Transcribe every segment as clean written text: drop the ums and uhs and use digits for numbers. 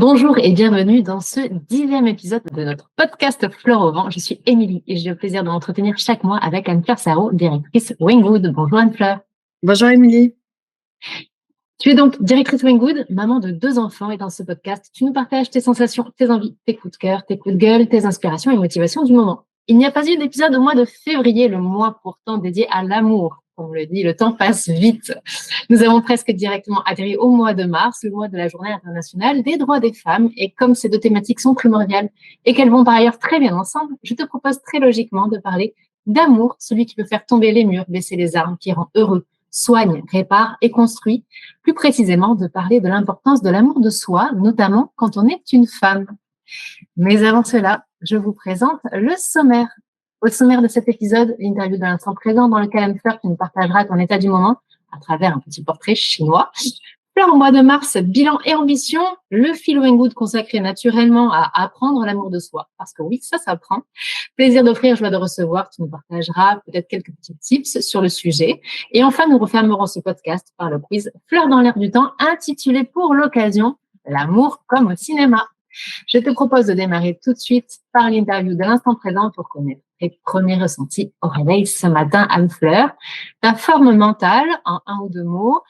Bonjour et bienvenue dans ce 10e épisode de notre podcast Fleur au vent. Je suis Émilie et j'ai le plaisir de m'entretenir chaque mois avec Anne-Fleur Sarraud, directrice Wingwood. Bonjour Anne-Fleur. Bonjour Émilie. Tu es donc directrice Wingwood, maman de 2 enfants, et dans ce podcast, tu nous partages tes sensations, tes envies, tes coups de cœur, tes coups de gueule, tes inspirations et motivations du moment. Il n'y a pas eu d'épisode au mois de février, le mois pourtant dédié à l'amour. Comme on le dit, le temps passe vite. Nous avons presque directement atterri au mois de mars, le mois de la Journée internationale des droits des femmes. Et comme ces 2 thématiques sont primordiales et qu'elles vont par ailleurs très bien ensemble, je te propose très logiquement de parler d'amour, celui qui peut faire tomber les murs, baisser les armes, qui rend heureux, soigne, répare et construit. Plus précisément, de parler de l'importance de l'amour de soi, notamment quand on est une femme. Mais avant cela, je vous présente le sommaire. Au sommaire de cet épisode, l'interview de l'instant présent dans lequel Anne-Fleur, tu nous partageras ton état du moment à travers un petit portrait chinois. Fleur, au mois de mars, bilan et ambition, le fil Wingwood consacré naturellement à apprendre l'amour de soi. Parce que oui, ça s'apprend. Plaisir d'offrir, joie de recevoir. Tu nous partageras peut-être quelques petits tips sur le sujet. Et enfin, nous refermerons ce podcast par le quiz Fleur dans l'air du temps, intitulé pour l'occasion L'amour comme au cinéma. Je te propose de démarrer tout de suite par l'interview de l'instant présent pour connaître tes premiers ressentis au réveil ce matin, Anne-Fleur. Ta forme mentale, en 1 ou 2 mots.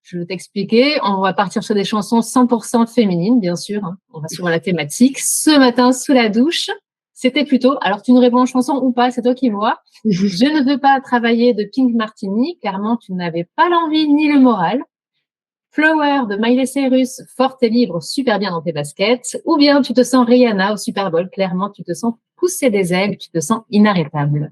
Je vais t'expliquer. On va partir sur des chansons 100% féminines, bien sûr. On va suivre la thématique. Ce matin, sous la douche, c'était plutôt, alors tu nous réponds en chanson ou pas, c'est toi qui vois. Je ne veux pas travailler de Pink Martini. Clairement, tu n'avais pas l'envie ni le moral. Flower de Miley Cyrus, forte et libre, super bien dans tes baskets. Ou bien tu te sens Rihanna au Super Bowl. Clairement, tu te sens pousser des ailes, tu te sens inarrêtable.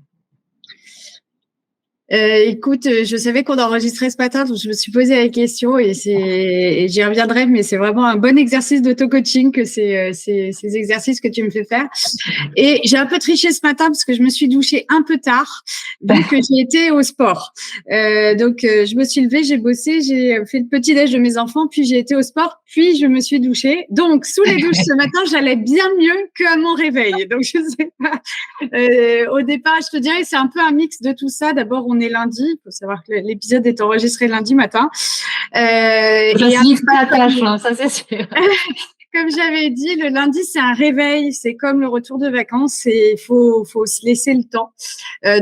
Écoute, je savais qu'on enregistrait ce matin, donc je me suis posé la question et j'y reviendrai, mais c'est vraiment un bon exercice d'auto-coaching que ces exercices que tu me fais faire. Et j'ai un peu triché ce matin parce que je me suis douchée un peu tard, vu que j'ai été au sport. Donc, je me suis levée, j'ai bossé, j'ai fait le petit-déj de mes enfants, puis j'ai été au sport, puis je me suis douchée. Donc, sous les douches ce matin, j'allais bien mieux qu'à mon réveil. Donc, je sais pas. Au départ, je te dirais, c'est un peu un mix de tout ça. D'abord, on est lundi. Il faut savoir que l'épisode est enregistré lundi matin. Ça se dit pas à tâche, ça c'est sûr. Comme j'avais dit, le lundi, c'est un réveil. C'est comme le retour de vacances et il faut se laisser le temps.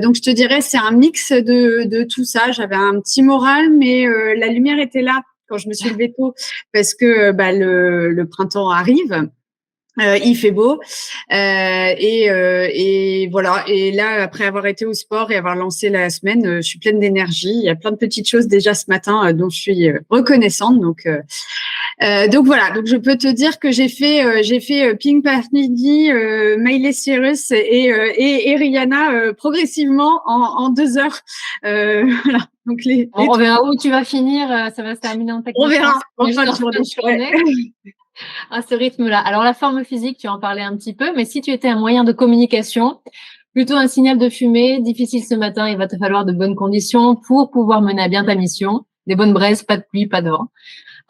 Donc, je te dirais, c'est un mix de tout ça. J'avais un petit moral, mais la lumière était là quand je me suis levée tôt parce que le printemps arrive. Il fait beau et voilà. Et là, après avoir été au sport et avoir lancé la semaine, je suis pleine d'énergie. Il y a plein de petites choses déjà ce matin dont je suis reconnaissante. Donc voilà. Donc je peux te dire que j'ai fait Pink Martini, Miley Cyrus et Rihanna progressivement en 2 heures. Voilà. Donc on verra où tu vas finir. Ça va se terminer en technique. On verra en fin de journée. À ce rythme-là. Alors, la forme physique, tu en parlais un petit peu, mais si tu étais un moyen de communication, plutôt un signal de fumée, difficile ce matin, il va te falloir de bonnes conditions pour pouvoir mener à bien ta mission. Des bonnes braises, pas de pluie, pas de vent.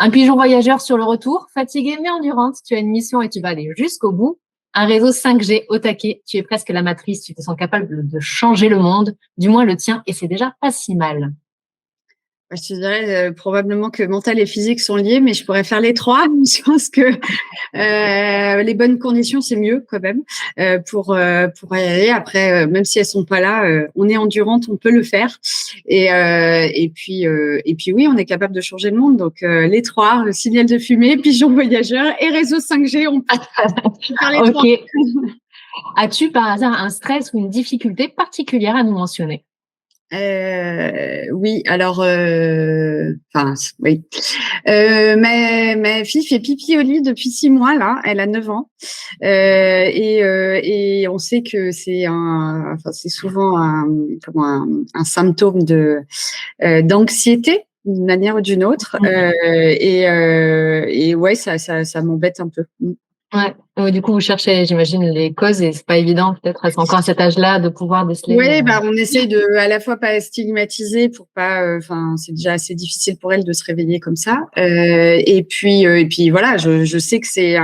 Un pigeon voyageur sur le retour, fatigué mais endurante, tu as une mission et tu vas aller jusqu'au bout. Un réseau 5G au taquet, tu es presque la matrice, tu te sens capable de changer le monde, du moins le tien, et c'est déjà pas si mal. Je te dirais probablement que mental et physique sont liés, mais je pourrais faire les 3. Je pense que les bonnes conditions, c'est mieux quand même pour y aller. Après, même si elles sont pas là, on est endurante, on peut le faire. Et puis oui, on est capable de changer le monde. Donc les 3, le signal de fumée, pigeon voyageur et réseau 5G, on peut faire les 3. As-tu par hasard un stress ou une difficulté particulière à nous mentionner? Oui, alors, oui. Ma fille fait pipi au lit depuis 6 mois là. Elle a 9 ans, et on sait que c'est souvent un symptôme d'anxiété d'une manière ou d'une autre. Et ouais, ça m'embête un peu. Ouais, du coup, vous cherchez, j'imagine, les causes et c'est pas évident, peut-être, à encore cet âge-là, de pouvoir déceler. Oui, on essaye de, à la fois pas stigmatiser pour pas, c'est déjà assez difficile pour elle de se réveiller comme ça. Et puis voilà, je sais que c'est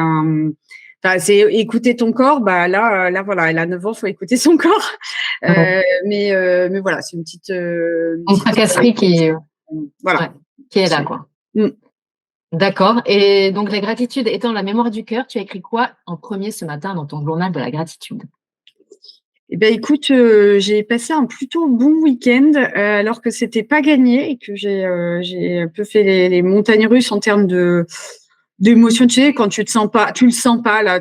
c'est écouter ton corps. Là, voilà, elle a 9 ans, faut écouter son corps. Mais voilà, c'est une petite tracasserie qui est voilà, qui est là, quoi. D'accord. Et donc, la gratitude étant la mémoire du cœur, tu as écrit quoi en premier ce matin dans ton journal de la gratitude? Eh ben, écoute, j'ai passé un plutôt bon week-end, alors que c'était pas gagné et que j'ai un peu fait les montagnes russes en termes d'émotions. Tu sais, quand tu le sens pas là.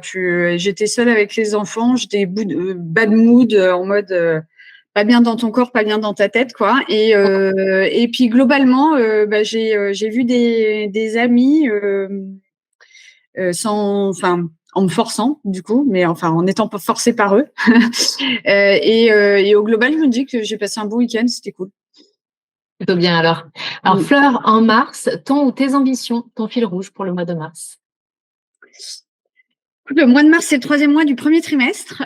J'étais seule avec les enfants, j'étais bad mood, en mode pas bien dans ton corps, pas bien dans ta tête, quoi. Et puis globalement, j'ai vu des amis en me forçant du coup, mais enfin en étant pas forcée par eux. Et au global, je me dis que j'ai passé un bon week-end, c'était cool. Plutôt bien alors. Alors, Mm. Fleur, en mars, ton ou tes ambitions, ton fil rouge pour le mois de mars? Le mois de mars, c'est le 3e mois du premier trimestre.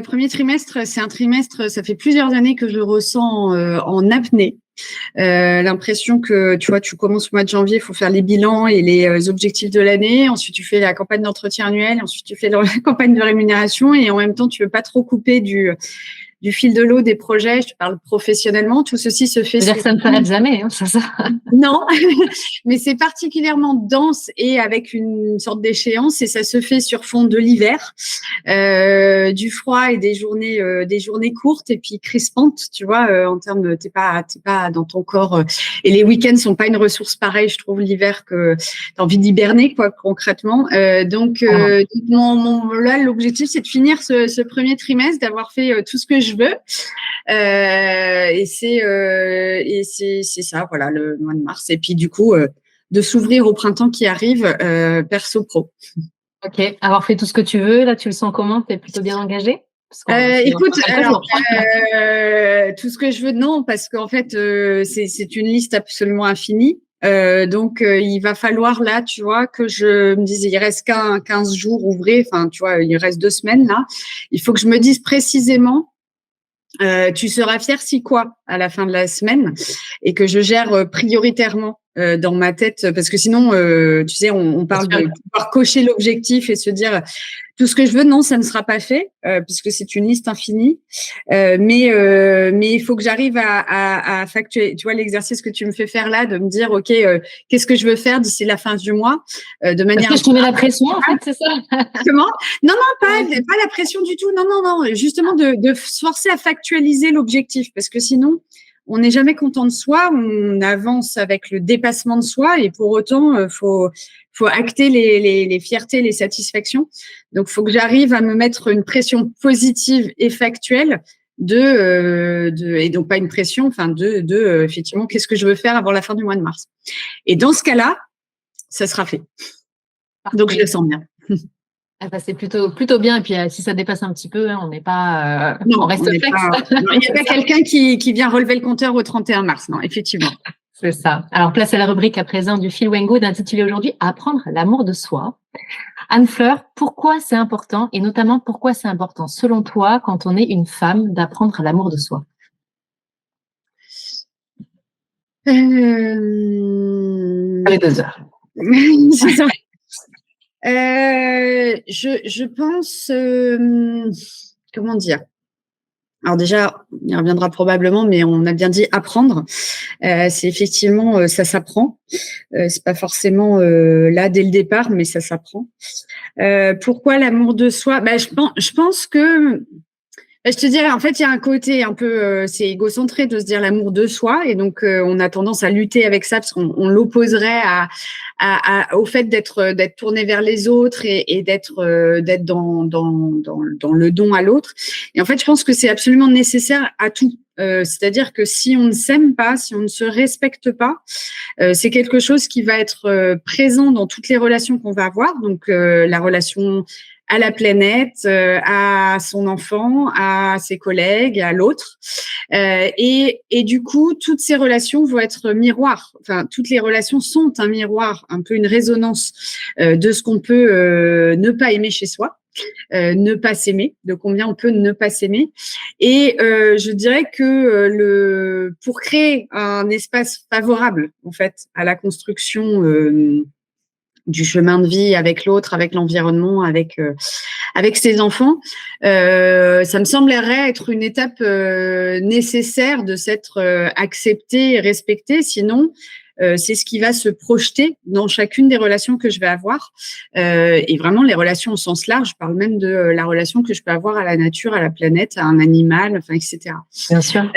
Premier trimestre, c'est un trimestre, ça fait plusieurs années que je ressens en apnée. L'impression que, tu vois, tu commences au mois de janvier, il faut faire les bilans et les objectifs de l'année. Ensuite, tu fais la campagne d'entretien annuel. Ensuite, tu fais la campagne de rémunération. Et en même temps, tu veux pas trop couper du fil de l'eau des projets. Je te parle professionnellement. Tout ceci se fait C'est-à-dire sous... que ça ne s'arrête jamais, hein, c'est ça? Non, mais c'est particulièrement dense et avec une sorte d'échéance et ça se fait sur fond de l'hiver, du froid et des journées courtes et puis crispantes, tu vois, en termes de t'es pas dans ton corps et les week-ends sont pas une ressource pareille, je trouve l'hiver que t'as envie d'hiberner quoi concrètement. Là l'objectif c'est de finir ce premier trimestre, d'avoir fait tout ce que je veux. Et c'est ça, voilà, le mois de mars. Et puis du coup, de s'ouvrir au printemps qui arrive, perso pro. Ok, avoir fait tout ce que tu veux, là, tu le sens comment? Tu es plutôt bien engagé? Écoute, alors, Jours. tout ce que je veux, non, parce qu'en fait, c'est une liste absolument infinie. Donc, il va falloir là, tu vois, que je me dise, il reste 15 jours ouvrés, enfin, tu vois, il reste 2 semaines là. Il faut que je me dise précisément tu seras fier si quoi à la fin de la semaine et que je gère prioritairement dans ma tête parce que sinon tu sais on parle de pouvoir cocher l'objectif et se dire tout ce que je veux non ça ne sera pas fait puisque c'est une liste infinie mais il faut que j'arrive à factuer tu vois l'exercice que tu me fais faire là de me dire ok qu'est-ce que je veux faire d'ici la fin du mois de manière Est-ce que je te mets la pression en fait c'est ça? Comment non pas la pression du tout non justement de se forcer à factualiser l'objectif parce que sinon on n'est jamais content de soi, on avance avec le dépassement de soi et pour autant, faut acter les fiertés, les satisfactions. Donc, faut que j'arrive à me mettre une pression positive et factuelle et donc pas une pression, enfin effectivement, qu'est-ce que je veux faire avant la fin du mois de mars. Et dans ce cas-là, ça sera fait. Donc, je le sens bien. Ah bah, c'est plutôt bien. Et puis, si ça dépasse un petit peu, hein, on n'est pas, non, on reste flex. Il n'y a pas quelqu'un qui vient relever le compteur au 31 mars, non, effectivement. C'est ça. Alors, place à la rubrique à présent du Feel Good intitulée aujourd'hui Apprendre l'amour de soi. Anne-Fleur, pourquoi c'est important et notamment pourquoi c'est important selon toi quand on est une femme d'apprendre l'amour de soi? Les 2 heures. C'est ça. Je pense, comment dire? Alors déjà, on y reviendra probablement, mais on a bien dit apprendre. C'est effectivement, ça s'apprend. C'est pas forcément là dès le départ, mais ça s'apprend. Pourquoi l'amour de soi? Je pense que je te dirais, en fait, il y a un côté un peu, c'est égocentré de se dire l'amour de soi, et donc on a tendance à lutter avec ça parce qu'on l'opposerait au fait d'être tourné vers les autres et d'être dans le don à l'autre. Et en fait, je pense que c'est absolument nécessaire à tout. C'est-à-dire que si on ne s'aime pas, si on ne se respecte pas, c'est quelque chose qui va être présent dans toutes les relations qu'on va avoir. Donc la relation à la planète, à son enfant, à ses collègues, à l'autre. Et du coup, toutes ces relations vont être miroirs. Enfin, toutes les relations sont un miroir, un peu une résonance de ce qu'on peut ne pas aimer chez soi. Ne pas s'aimer, de combien on peut ne pas s'aimer. Et je dirais que pour créer un espace favorable en fait à la construction du chemin de vie avec l'autre, avec l'environnement, avec ses enfants, ça me semblerait être une étape nécessaire de s'être accepté et respecté. Sinon, c'est ce qui va se projeter dans chacune des relations que je vais avoir. Et vraiment, les relations au sens large, je parle même de la relation que je peux avoir à la nature, à la planète, à un animal, enfin, etc. Bien sûr.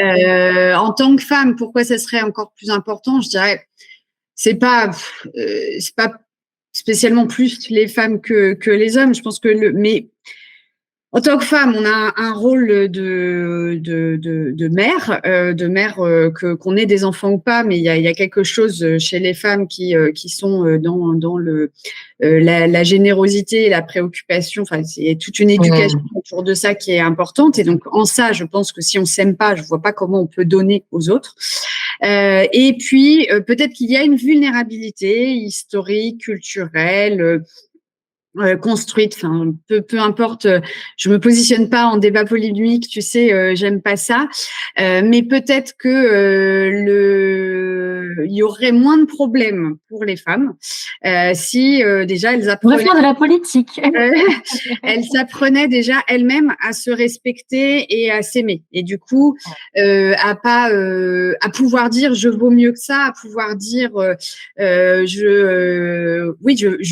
En tant que femme, pourquoi ça serait encore plus important? Je dirais, c'est pas spécialement plus les femmes que les hommes. Je pense que mais en tant que femme, on a un rôle de mère, qu'on ait des enfants ou pas, mais il y a quelque chose chez les femmes qui sont dans la générosité et la préoccupation. Enfin, c'est toute une éducation autour de ça qui est importante. Et donc, en ça, je pense que si on s'aime pas, je vois pas comment on peut donner aux autres. Et puis, peut-être qu'il y a une vulnérabilité historique, culturelle, construite, enfin peu importe, je me positionne pas en débat polémique, tu sais, j'aime pas ça, mais peut-être que il y aurait moins de problèmes pour les femmes si déjà elles apprenaient. On va faire de la politique. Elles s'apprenaient déjà elles-mêmes à se respecter et à s'aimer, et du coup à pouvoir dire je vaux mieux que ça, à pouvoir dire je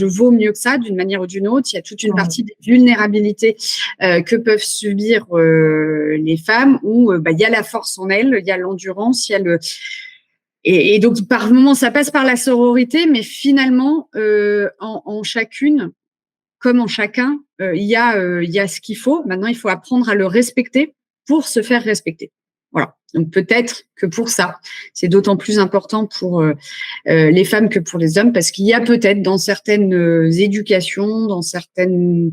vaux mieux que ça d'une manière ou d'une autre. Il y a toute une partie des vulnérabilités que peuvent subir les femmes où il y a la force en elles, il y a l'endurance, il y a et donc par moments ça passe par la sororité, mais finalement en chacune comme en chacun il y a ce qu'il faut. Maintenant il faut apprendre à le respecter pour se faire respecter. Voilà. Donc peut-être que pour ça, c'est d'autant plus important pour les femmes que pour les hommes, parce qu'il y a peut-être dans certaines éducations, dans certains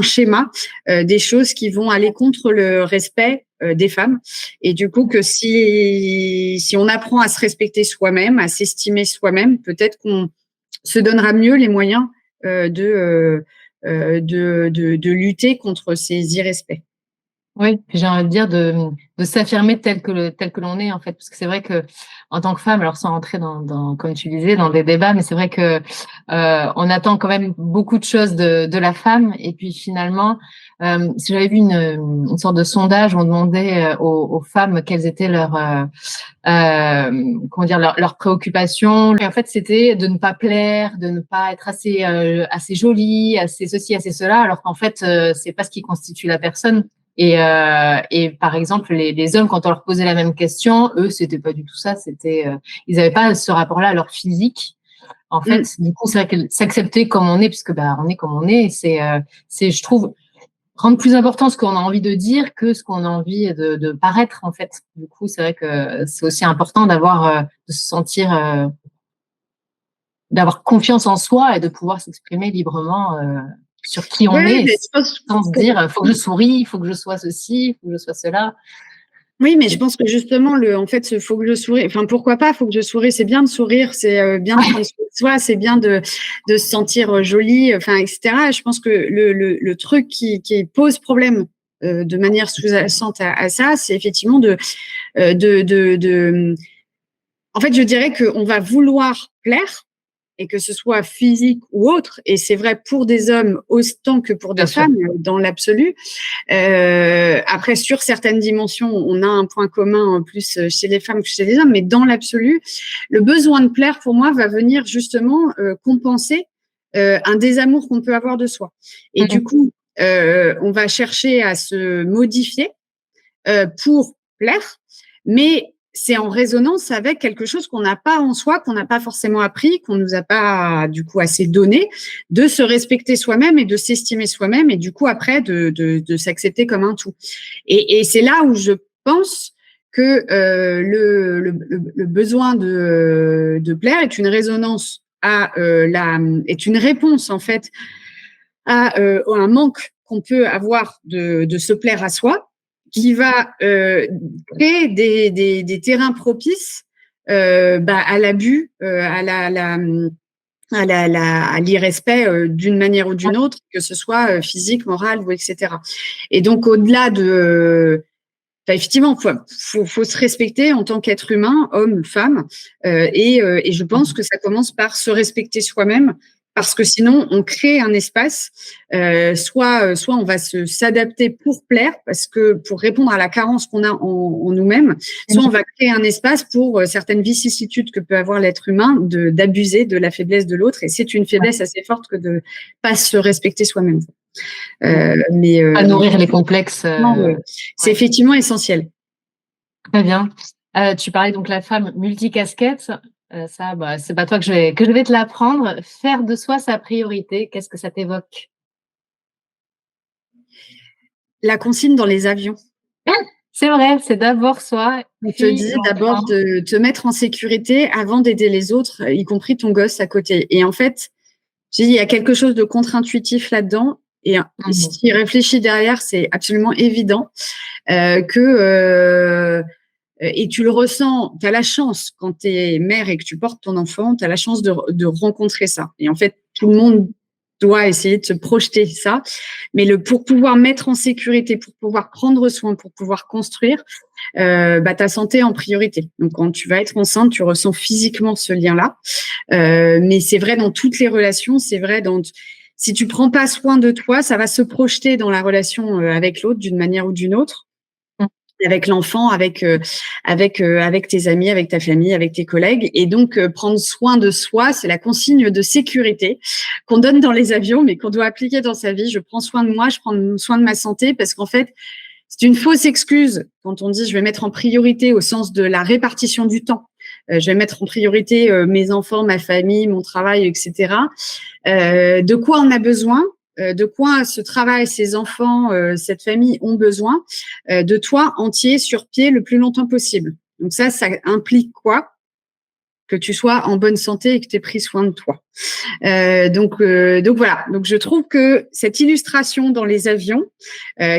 schémas, des choses qui vont aller contre le respect des femmes. Et du coup, que si on apprend à se respecter soi-même, à s'estimer soi-même, peut-être qu'on se donnera mieux les moyens de lutter contre ces irrespects. Oui, j'ai envie de dire de s'affirmer tel que l'on est, en fait, parce que c'est vrai que en tant que femme, alors sans rentrer dans comme tu disais dans des débats, mais c'est vrai que on attend quand même beaucoup de choses de la femme, et puis finalement si j'avais vu une sorte de sondage où on demandait aux femmes quelles étaient leurs leurs préoccupations, et en fait c'était de ne pas plaire, de ne pas être assez jolie, assez ceci, assez cela, alors qu'en fait c'est pas ce qui constitue la personne. Et par exemple, les hommes, quand on leur posait la même question, eux, c'était pas du tout ça. Ils avaient pas ce rapport-là à leur physique. En fait, du coup, c'est vrai que s'accepter comme on est, puisque on est comme on est, c'est, je trouve, rendre plus important ce qu'on a envie de dire que ce qu'on a envie de paraître, en fait. Du coup, c'est vrai que c'est aussi important de se sentir, d'avoir confiance en soi et de pouvoir s'exprimer librement. Sur qui on est, sans se dire faut que je souris, il faut que je sois ceci, il faut que je sois cela. Oui, mais je pense que justement, faut que je souris. Enfin, pourquoi pas, faut que je souris. C'est bien de sourire, c'est bien de prendre soin de soi, c'est bien de se sentir jolie, enfin, etc. Je pense que le truc qui pose problème de manière sous-jacente à ça, c'est effectivement en fait, je dirais qu'on va vouloir plaire, et que ce soit physique ou autre, et c'est vrai pour des hommes autant que pour des femmes dans l'absolu. Après, sur certaines dimensions, on a un point commun plus chez les femmes que chez les hommes, mais dans l'absolu, le besoin de plaire, pour moi, va venir justement compenser un désamour qu'on peut avoir de soi. Et du coup, on va chercher à se modifier pour plaire, mais c'est en résonance avec quelque chose qu'on n'a pas en soi, qu'on n'a pas forcément appris, qu'on nous a pas du coup assez donné, de se respecter soi-même et de s'estimer soi-même, et du coup après de s'accepter comme un tout. Et c'est là où je pense que le besoin de plaire est une résonance est une réponse en fait à un manque qu'on peut avoir de se plaire à soi, qui va créer des terrains propices à l'abus, à l'irrespect d'une manière ou d'une autre, que ce soit physique, morale ou etc. Et donc au-delà effectivement, faut se respecter en tant qu'être humain, homme, femme, et je pense que ça commence par se respecter soi-même, parce que sinon, on crée un espace. Soit on va s'adapter pour plaire, parce que pour répondre à la carence qu'on a en nous-mêmes, soit on va créer un espace pour certaines vicissitudes que peut avoir l'être humain, d'abuser de la faiblesse de l'autre. Et c'est une faiblesse assez forte que de pas se respecter soi-même. À nourrir les complexes. C'est effectivement essentiel. Très bien. Tu parlais donc la femme multicasquette. Ça, c'est pas toi que je vais te l'apprendre. Faire de soi sa priorité, qu'est-ce que ça t'évoque? La consigne dans les avions. C'est vrai, c'est d'abord soi. On te dit d'abord de te mettre en sécurité avant d'aider les autres, y compris ton gosse à côté. Et en fait, il y a quelque chose de contre-intuitif là-dedans. Et si tu y réfléchis derrière, c'est absolument évident et tu le ressens, tu as la chance quand tu es mère et que tu portes ton enfant, tu as la chance de rencontrer ça. Et en fait, tout le monde doit essayer de se projeter ça. Mais pour pouvoir mettre en sécurité, pour pouvoir prendre soin, pour pouvoir construire, ta santé en priorité. Donc, quand tu vas être enceinte, tu ressens physiquement ce lien-là. Mais c'est vrai dans toutes les relations, c'est vrai si tu prends pas soin de toi, ça va se projeter dans la relation avec l'autre d'une manière ou d'une autre. Avec l'enfant, avec tes amis, avec ta famille, avec tes collègues. Et donc, prendre soin de soi, c'est la consigne de sécurité qu'on donne dans les avions, mais qu'on doit appliquer dans sa vie. Je prends soin de moi, je prends soin de ma santé, parce qu'en fait, c'est une fausse excuse quand on dit je vais mettre en priorité au sens de la répartition du temps. Je vais mettre en priorité mes enfants, ma famille, mon travail, etc. De quoi on a besoin? De quoi ce travail, ces enfants, cette famille ont besoin de toi entier sur pied le plus longtemps possible. Donc ça implique quoi? Que tu sois en bonne santé et que tu aies pris soin de toi. Donc voilà. Donc je trouve que cette illustration dans les avions,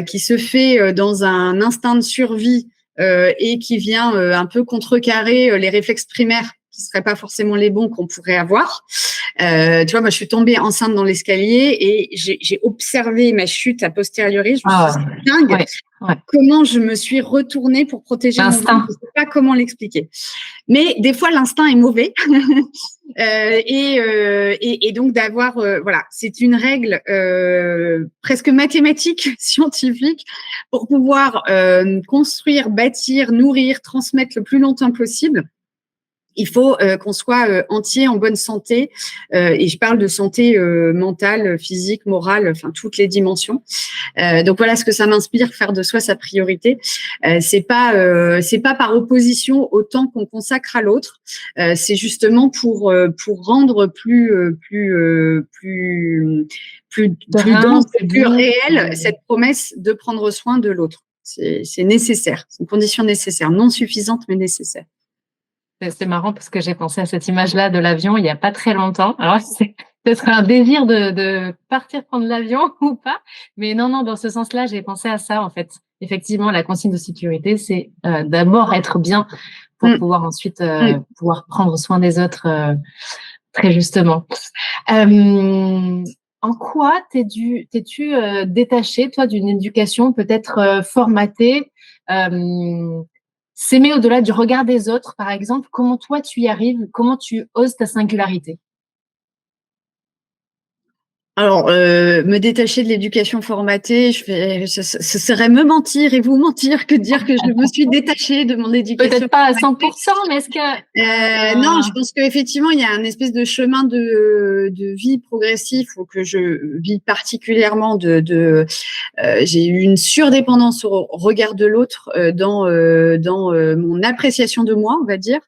qui se fait dans un instinct de survie et qui vient un peu contrecarrer les réflexes primaires qui seraient pas forcément les bons qu'on pourrait avoir. Tu vois, moi, je suis tombée enceinte dans l'escalier et j'ai observé ma chute a posteriori. Je me suis dit, c'est dingue. Ouais. Comment je me suis retournée pour protéger mon enfant. Je ne sais pas comment l'expliquer. Mais des fois, l'instinct est mauvais. Et donc d'avoir, voilà, c'est une règle presque mathématique, scientifique, pour pouvoir construire, bâtir, nourrir, transmettre le plus longtemps possible. Il faut qu'on soit entier, en bonne santé, et je parle de santé mentale, physique, morale, enfin toutes les dimensions. Donc voilà ce que ça m'inspire, faire de soi sa priorité. C'est pas par opposition au temps qu'on consacre à l'autre. C'est justement pour rendre plus dense, plus réelle cette promesse de prendre soin de l'autre. C'est nécessaire, c'est une condition nécessaire, non suffisante mais nécessaire. C'est marrant parce que j'ai pensé à cette image-là de l'avion il n'y a pas très longtemps. Alors, c'est peut-être un désir de partir prendre l'avion ou pas. Mais non, dans ce sens-là, j'ai pensé à ça, en fait. Effectivement, la consigne de sécurité, c'est d'abord être bien pour pouvoir ensuite pouvoir prendre soin des autres très justement. En quoi t'es-tu détaché, toi, d'une éducation peut-être formatée s'aimer au-delà du regard des autres, par exemple, comment toi tu y arrives? Comment tu oses ta singularité? Alors, me détacher de l'éducation formatée, ce serait me mentir et vous mentir que de dire que je me suis détachée de mon éducation. Peut-être pas à 100%, mais est-ce que… Non, je pense qu'effectivement, il y a un espèce de chemin de vie progressif où que je vis particulièrement j'ai eu une surdépendance au regard de l'autre dans mon appréciation de moi, on va dire.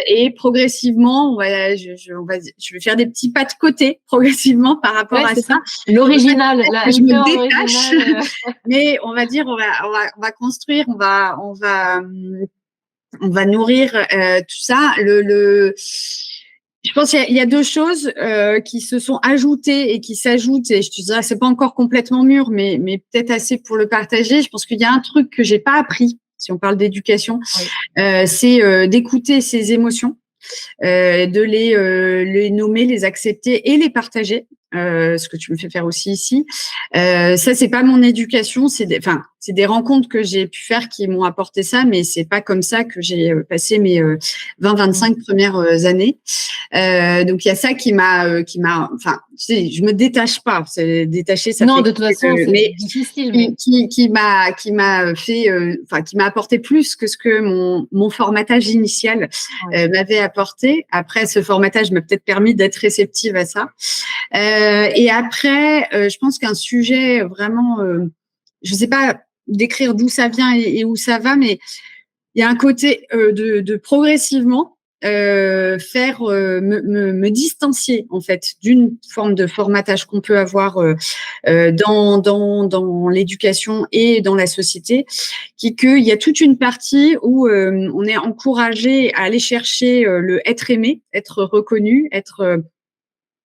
Et progressivement, je vais faire des petits pas de côté progressivement par rapport à ça. L'original, je me détache, mais on va dire, on va construire, on va nourrir tout ça. Je pense qu'il y a deux choses qui se sont ajoutées et qui s'ajoutent. Et je te dirais, c'est pas encore complètement mûr, mais peut-être assez pour le partager. Je pense qu'il y a un truc que j'ai pas appris, si on parle d'éducation, c'est d'écouter ses émotions, de les nommer, les accepter et les partager. Ce que tu me fais faire aussi ici. Ça, c'est pas mon éducation. c'est des rencontres que j'ai pu faire qui m'ont apporté ça, mais c'est pas comme ça que j'ai passé mes 20-25 premières années. Donc il y a ça qui m'a, enfin, tu sais, je me détache pas. C'est détacher, ça non, fait de toute façon, c'est difficile, mais qui m'a fait, enfin, qui m'a apporté plus que ce que mon formatage initial m'avait apporté. Après, ce formatage m'a peut-être permis d'être réceptive à ça. Et après, je pense qu'un sujet vraiment, je sais pas décrire d'où ça vient et où ça va, mais il y a un côté de progressivement faire me distancier en fait d'une forme de formatage qu'on peut avoir dans l'éducation et dans la société, qu'il y a toute une partie où on est encouragé à aller chercher le être aimé, être reconnu, être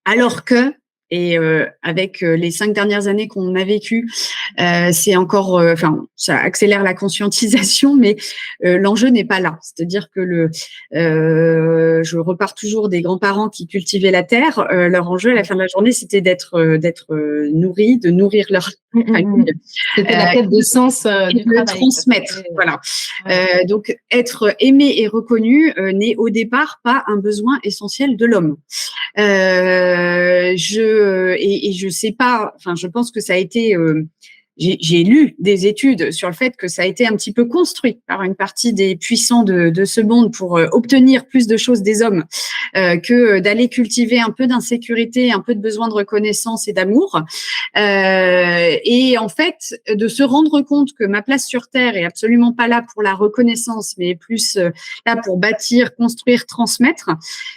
alors que et avec les 5 dernières années qu'on a vécues, c'est encore, enfin, ça accélère la conscientisation, mais l'enjeu n'est pas là. C'est-à-dire que je repars toujours des grands-parents qui cultivaient la terre. Leur enjeu à la fin de la journée, c'était d'être nourris, de nourrir leur famille. C'était la quête de sens du de travail. transmettre, voilà. Donc, être aimé et reconnu n'est au départ pas un besoin essentiel de l'homme. Je sais pas, enfin, je pense que ça a été, j'ai lu des études sur le fait que ça a été un petit peu construit par une partie des puissants de ce monde pour obtenir plus de choses des hommes que d'aller cultiver un peu d'insécurité, un peu de besoin de reconnaissance et d'amour. Et en fait, de se rendre compte que ma place sur Terre est absolument pas là pour la reconnaissance, mais plus là pour bâtir, construire, transmettre,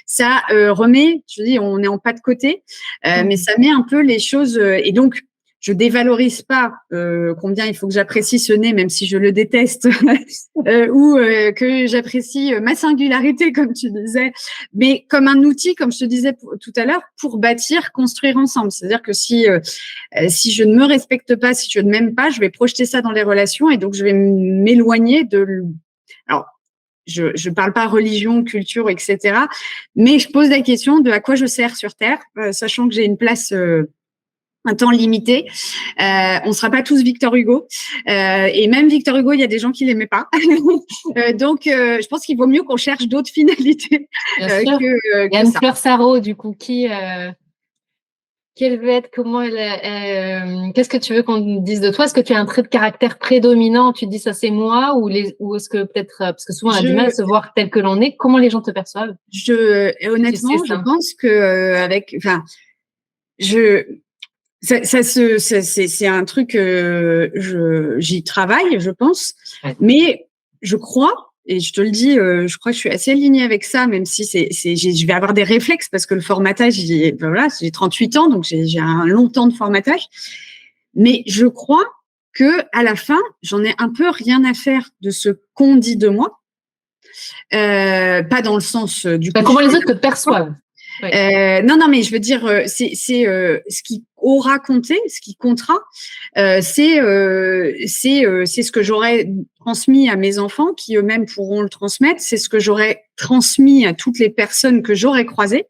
ça remet, je dis, on est en pas de côté, mais ça met un peu les choses, et donc je dévalorise pas combien il faut que j'apprécie ce nez, même si je le déteste, ou que j'apprécie ma singularité, comme tu disais, mais comme un outil, comme je te disais tout à l'heure, pour bâtir, construire ensemble. C'est-à-dire que si je ne me respecte pas, si je ne m'aime pas, je vais projeter ça dans les relations et donc je vais m'éloigner de. Alors, je parle pas religion, culture, etc. Mais je pose la question de à quoi je sers sur Terre, sachant que j'ai une place. Un temps limité. On sera pas tous Victor Hugo. Et même Victor Hugo, il y a des gens qui l'aimaient pas. Donc, je pense qu'il vaut mieux qu'on cherche d'autres finalités. Bien sûr. Il y a Anne-Fleur Sarraud, du coup, quelle veut être, comment qu'est-ce que tu veux qu'on dise de toi? Est-ce que tu as un trait de caractère prédominant? Tu te dis ça c'est moi ou est-ce que peut-être, parce que souvent on a du mal à se voir tel que l'on est. Comment les gens te perçoivent? Honnêtement, je pense que c'est un truc, j'y travaille, je pense, mais je crois, et je te le dis, je crois que je suis assez alignée avec ça, même si je vais avoir des réflexes parce que le formatage, voilà, j'ai 38 ans, donc j'ai un long temps de formatage, mais je crois que à la fin, j'en ai un peu rien à faire de ce qu'on dit de moi, pas dans le sens du coup. Comment les autres te perçoivent? Oui. Non, mais je veux dire, c'est ce qui aura compté, ce qui comptera, c'est ce que j'aurais transmis à mes enfants, qui eux-mêmes pourront le transmettre. C'est ce que j'aurais transmis à toutes les personnes que j'aurais croisées,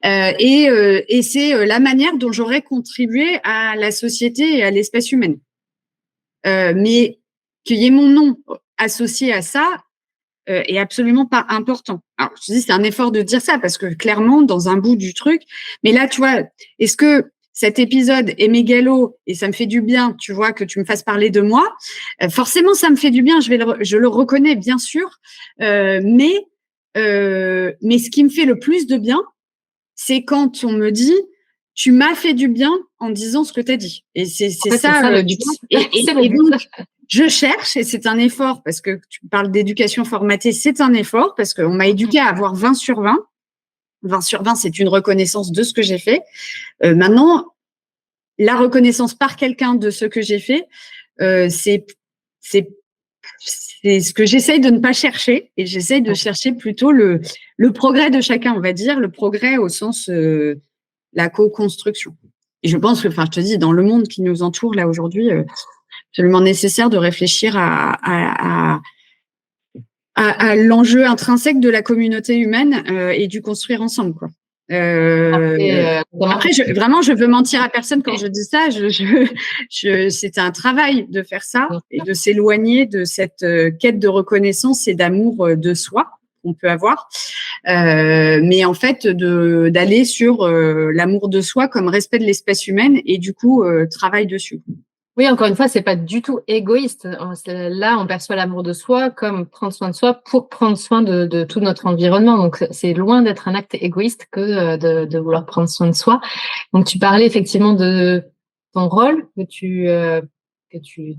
et c'est la manière dont j'aurais contribué à la société et à l'espèce humaine. Mais qu'il y ait mon nom associé à ça. Est absolument pas important. Alors, je dis, c'est un effort de dire ça parce que clairement, dans un bout du truc, mais là, tu vois, est-ce que cet épisode est mégalo et ça me fait du bien, tu vois, que tu me fasses parler de moi? Forcément, ça me fait du bien, je le reconnais, bien sûr, mais ce qui me fait le plus de bien, c'est quand on me dit, tu m'as fait du bien en disant ce que tu as dit. Et c'est ça le but. Et donc, je cherche, et c'est un effort, parce que tu parles d'éducation formatée, c'est un effort, parce qu'on m'a éduqué à avoir 20 sur 20. 20 sur 20, c'est une reconnaissance de ce que j'ai fait. Maintenant, la reconnaissance par quelqu'un de ce que j'ai fait, c'est ce que j'essaye de ne pas chercher, et j'essaye de chercher plutôt le progrès de chacun, on va dire, le progrès au sens la co-construction. Et je pense que, enfin, je te dis, dans le monde qui nous entoure là aujourd'hui, absolument nécessaire de réfléchir à l'enjeu intrinsèque de la communauté humaine et du construire ensemble, quoi. Après, je veux mentir à personne quand je dis ça. C'est un travail de faire ça et de s'éloigner de cette quête de reconnaissance et d'amour de soi qu'on peut avoir. Mais en fait, d'aller sur l'amour de soi comme respect de l'espèce humaine et du coup, travail dessus. Oui, encore une fois, c'est pas du tout égoïste. Là, on perçoit l'amour de soi comme prendre soin de soi pour prendre soin de tout notre environnement. Donc, c'est loin d'être un acte égoïste que de vouloir prendre soin de soi. Donc, tu parlais effectivement de ton rôle que tu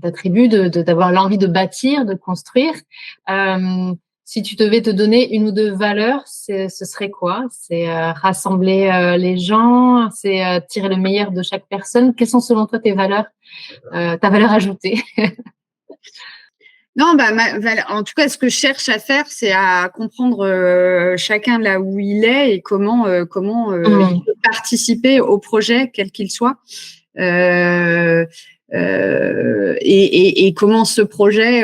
t'attribues, d'avoir l'envie de bâtir, de construire. Si tu devais te donner une ou deux valeurs, ce serait quoi? C'est rassembler les gens, c'est tirer le meilleur de chaque personne. Quelles sont selon toi tes valeurs? Ta valeur ajoutée? Non, en tout cas, ce que je cherche à faire, c'est à comprendre chacun là où il est et comment il peut participer au projet, quel qu'il soit, et comment ce projet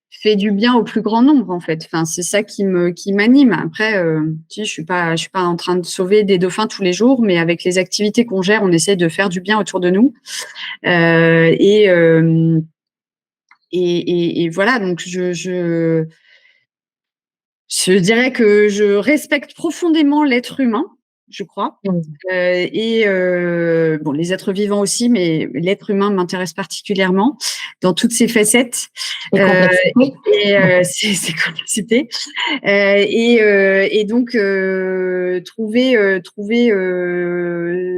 fait du bien au plus grand nombre, en fait. Enfin, c'est ça qui m'anime. Après, je suis pas en train de sauver des dauphins tous les jours, mais avec les activités qu'on gère, on essaie de faire du bien autour de nous. Et voilà, donc je dirais que je respecte profondément l'être humain, je crois. Bon, les êtres vivants aussi, mais l'être humain m'intéresse particulièrement dans toutes ses facettes. Ses complexités. Et donc, trouver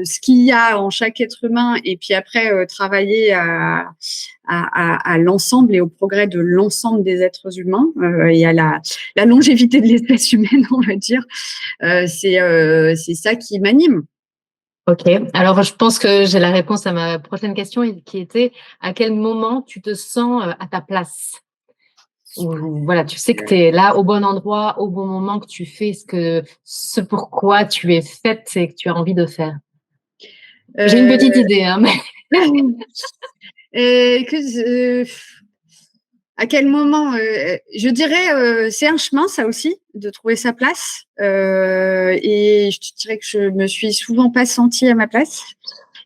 ce qu'il y a en chaque être humain et puis après travailler à l'ensemble et au progrès de l'ensemble des êtres humains et à la longévité de l'espèce humaine, on va dire. C'est ça qui m'anime. Ok, alors je pense que j'ai la réponse à ma prochaine question qui était à quel moment tu te sens à ta place? Voilà, tu sais que tu es là au bon endroit, au bon moment, que tu fais ce pourquoi tu es faite et que tu as envie de faire. J'ai une petite idée, hein, mais à quel moment je dirais c'est un chemin, ça aussi, de trouver sa place. Et je dirais que je me suis souvent pas sentie à ma place.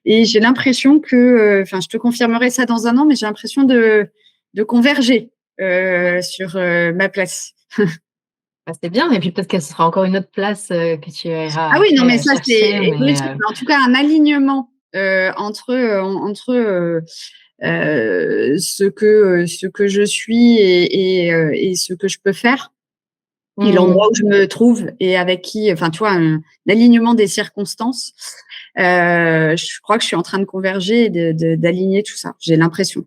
Et j'ai l'impression que, je te confirmerai ça dans un an, mais j'ai l'impression de converger sur ma place. C'est bien, et puis peut-être qu'elle sera encore une autre place que tu iras. Ah oui, non, mais ça c'est en tout cas un alignement entre ce que je suis et ce que je peux faire et l'endroit où je me trouve et avec qui, tu vois, l'alignement des circonstances. Je crois que je suis en train de converger et d'aligner tout ça. J'ai l'impression.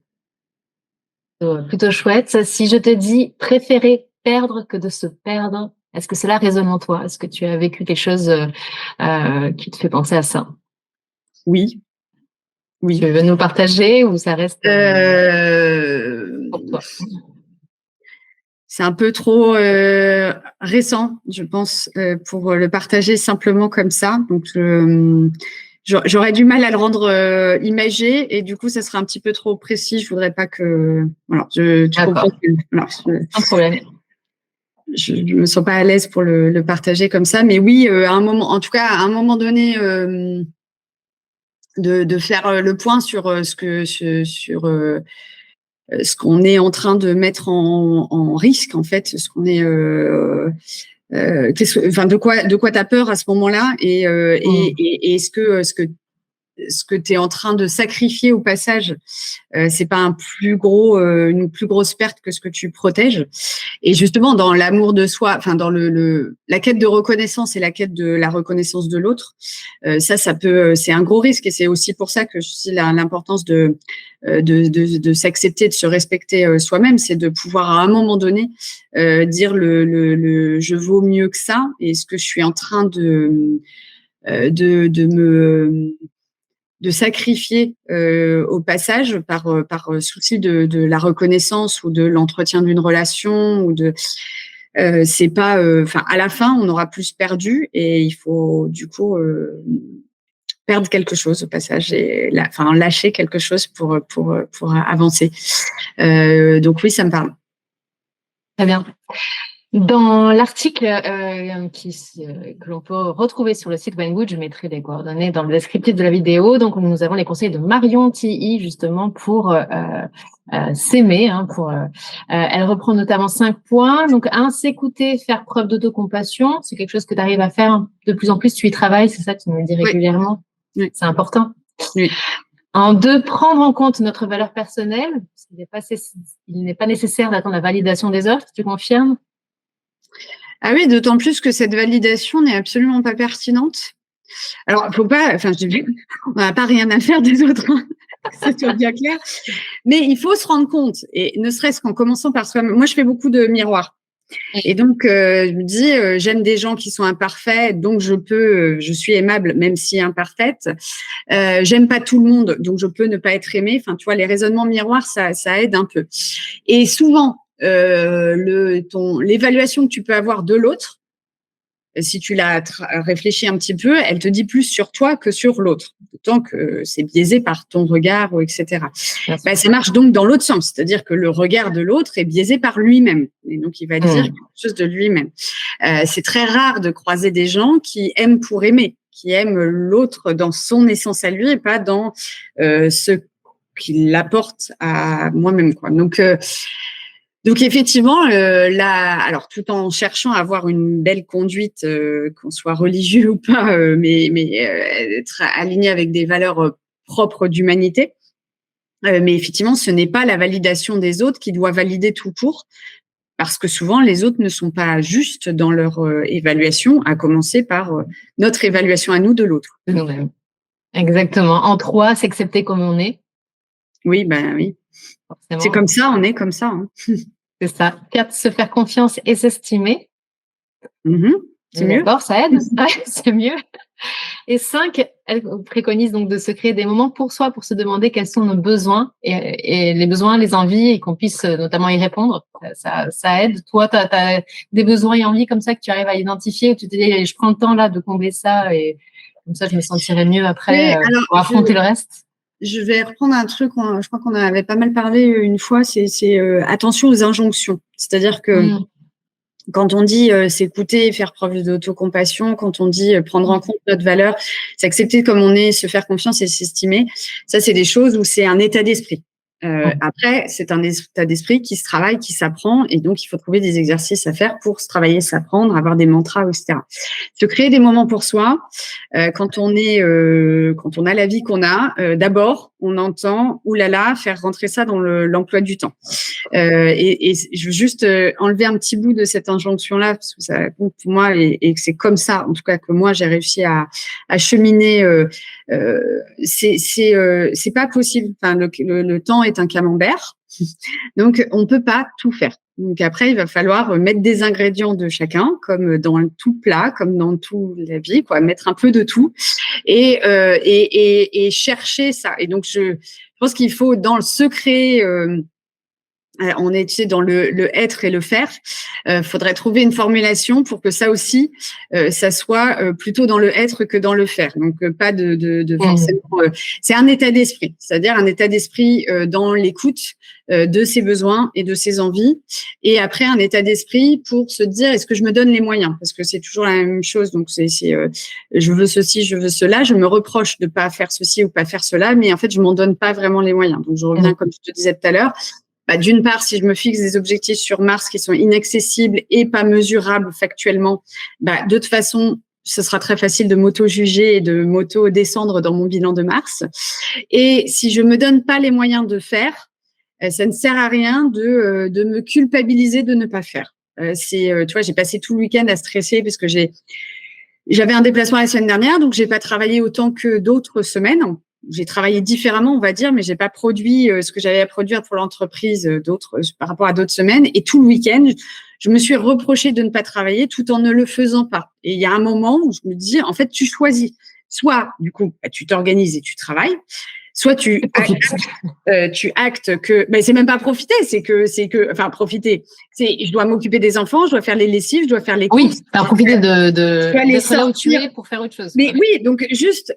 Plutôt chouette. Si je te dis préférer perdre que de se perdre, est-ce que cela résonne en toi? Est-ce que tu as vécu quelque chose qui te fait penser à ça? Oui. Oui. Tu veux nous partager ou ça reste pour toi? C'est un peu trop récent, je pense, pour le partager simplement comme ça. Donc, j'aurais du mal à le rendre imagé et du coup, ça serait un petit peu trop précis. Je voudrais pas que. Voilà, tu comprends. Sans problème. Je me sens pas à l'aise pour le partager comme ça, mais oui, à un moment, en tout cas, à un moment donné, de faire le point sur ce qu'on est en train de mettre en risque, en fait, ce qu'on est, de quoi t'as peur à ce moment-là, et est-ce que tu es en train de sacrifier au passage, c'est pas une plus grosse perte que ce que tu protèges. Et justement, dans l'amour de soi, dans la quête de reconnaissance et la quête de la reconnaissance de l'autre, c'est un gros risque. Et c'est aussi pour ça que je dis l'importance de s'accepter, de se respecter soi-même, c'est de pouvoir à un moment donné dire je vaux mieux que ça, et ce que je suis en train de sacrifier au passage par souci de la reconnaissance ou de l'entretien d'une relation ou c'est pas à la fin on aura plus perdu et il faut du coup perdre quelque chose au passage et lâcher quelque chose pour avancer. Donc oui, ça me parle. Très bien. Dans l'article que l'on peut retrouver sur le site Wine Good, je mettrai les coordonnées dans le descriptif de la vidéo. Donc, nous avons les conseils de Marion Tilly justement pour s'aimer. Elle reprend notamment 5 points. Donc, 1, s'écouter, faire preuve d'autocompassion. C'est quelque chose que tu arrives à faire de plus en plus. Tu y travailles, c'est ça que tu me dis régulièrement. Oui. C'est important. Oui. En 2, prendre en compte notre valeur personnelle. Il n'est pas nécessaire d'attendre la validation des autres. Tu confirmes? Ah oui, d'autant plus que cette validation n'est absolument pas pertinente. Alors, faut pas, on n'a pas rien à faire des autres, hein, que ça soit bien clair. Mais il faut se rendre compte, et ne serait-ce qu'en commençant par soi-même. Moi, je fais beaucoup de miroirs. Et donc, je me dis, j'aime des gens qui sont imparfaits, donc je suis aimable, même si imparfaite. J'aime pas tout le monde, donc je peux ne pas être aimée. Enfin, tu vois, les raisonnements miroirs, ça aide un peu. Et souvent, l'évaluation que tu peux avoir de l'autre, si tu l'as réfléchi un petit peu, elle te dit plus sur toi que sur l'autre, d'autant que c'est biaisé par ton regard, etc. Ça marche donc dans l'autre sens, c'est-à-dire que le regard de l'autre est biaisé par lui-même, et donc il va dire quelque chose de lui-même. C'est très rare de croiser des gens qui aiment pour aimer, qui aiment l'autre dans son essence à lui et pas dans ce qu'il apporte à moi-même, quoi. Donc effectivement, alors tout en cherchant à avoir une belle conduite, qu'on soit religieux ou pas, mais être aligné avec des valeurs propres d'humanité. Mais effectivement, ce n'est pas la validation des autres qui doit valider tout court, parce que souvent les autres ne sont pas justes dans leur évaluation, à commencer par notre évaluation à nous de l'autre. De nous-mêmes. Exactement. En 3, s'accepter comme on est. Oui, oui. Forcément. C'est comme ça, on est comme ça. Hein. C'est ça. 4, se faire confiance et s'estimer. C'est mieux. D'accord, ça aide. Ouais, c'est mieux. Et 5, elle préconise donc de se créer des moments pour soi, pour se demander quels sont nos besoins et les besoins, les envies, et qu'on puisse notamment y répondre. Ça aide. Toi, tu as des besoins et envies comme ça que tu arrives à identifier, où tu te dis, je prends le temps là de combler ça, et comme ça, je me sentirai mieux après pour affronter le reste. Je vais reprendre un truc, je crois qu'on en avait pas mal parlé une fois, c'est attention aux injonctions. C'est-à-dire que quand on dit s'écouter, faire preuve d'autocompassion, quand on dit prendre en compte notre valeur, s'accepter comme on est, se faire confiance et s'estimer, ça, c'est des choses où c'est un état d'esprit. Après, c'est un état d'esprit qui se travaille, qui s'apprend, et donc il faut trouver des exercices à faire pour se travailler, s'apprendre, avoir des mantras, etc. Se créer des moments pour soi, quand on a la vie qu'on a, d'abord, on entend, oulala, faire rentrer ça dans l'emploi du temps. Et je veux juste enlever un petit bout de cette injonction-là, parce que ça compte pour moi, et que c'est comme ça, en tout cas, que moi, j'ai réussi à cheminer. C'est pas possible. Enfin, le temps est un camembert, donc on peut pas tout faire. Donc après, il va falloir mettre des ingrédients de chacun, comme dans tout plat, comme dans toute la vie, quoi, mettre un peu de tout et chercher ça. Et donc je pense qu'il faut dans le secret. On est dans le être et le faire. Faudrait trouver une formulation pour que ça aussi, ça soit plutôt dans le être que dans le faire. Donc pas de forcément. C'est un état d'esprit, c'est-à-dire un état d'esprit dans l'écoute de ses besoins et de ses envies. Et après un état d'esprit pour se dire est-ce que je me donne les moyens, parce que c'est toujours la même chose. Donc c'est je veux ceci, je veux cela. Je me reproche de pas faire ceci ou pas faire cela, mais en fait je m'en donne pas vraiment les moyens. Donc je reviens comme je te disais tout à l'heure. D'une part, si je me fixe des objectifs sur Mars qui sont inaccessibles et pas mesurables factuellement, de toute façon, ce sera très facile de m'auto-juger et de m'auto-descendre dans mon bilan de Mars. Et si je me donne pas les moyens de faire, ça ne sert à rien de me culpabiliser de ne pas faire. Tu vois, j'ai passé tout le week-end à stresser parce que j'avais un déplacement la semaine dernière, donc j'ai pas travaillé autant que d'autres semaines. J'ai travaillé différemment, on va dire, mais j'ai pas produit ce que j'avais à produire pour l'entreprise par rapport à d'autres semaines. Et tout le week-end, je me suis reproché de ne pas travailler tout en ne le faisant pas. Et il y a un moment où je me dis, en fait, tu choisis. Soit, du coup, tu t'organises et tu travailles. soit tu actes que, ben c'est même pas profiter, enfin profiter. Je dois m'occuper des enfants, je dois faire les lessives, je dois faire les courses. Oui, t'as profité d'être là où tu es pour faire autre chose. Mais oui, donc juste,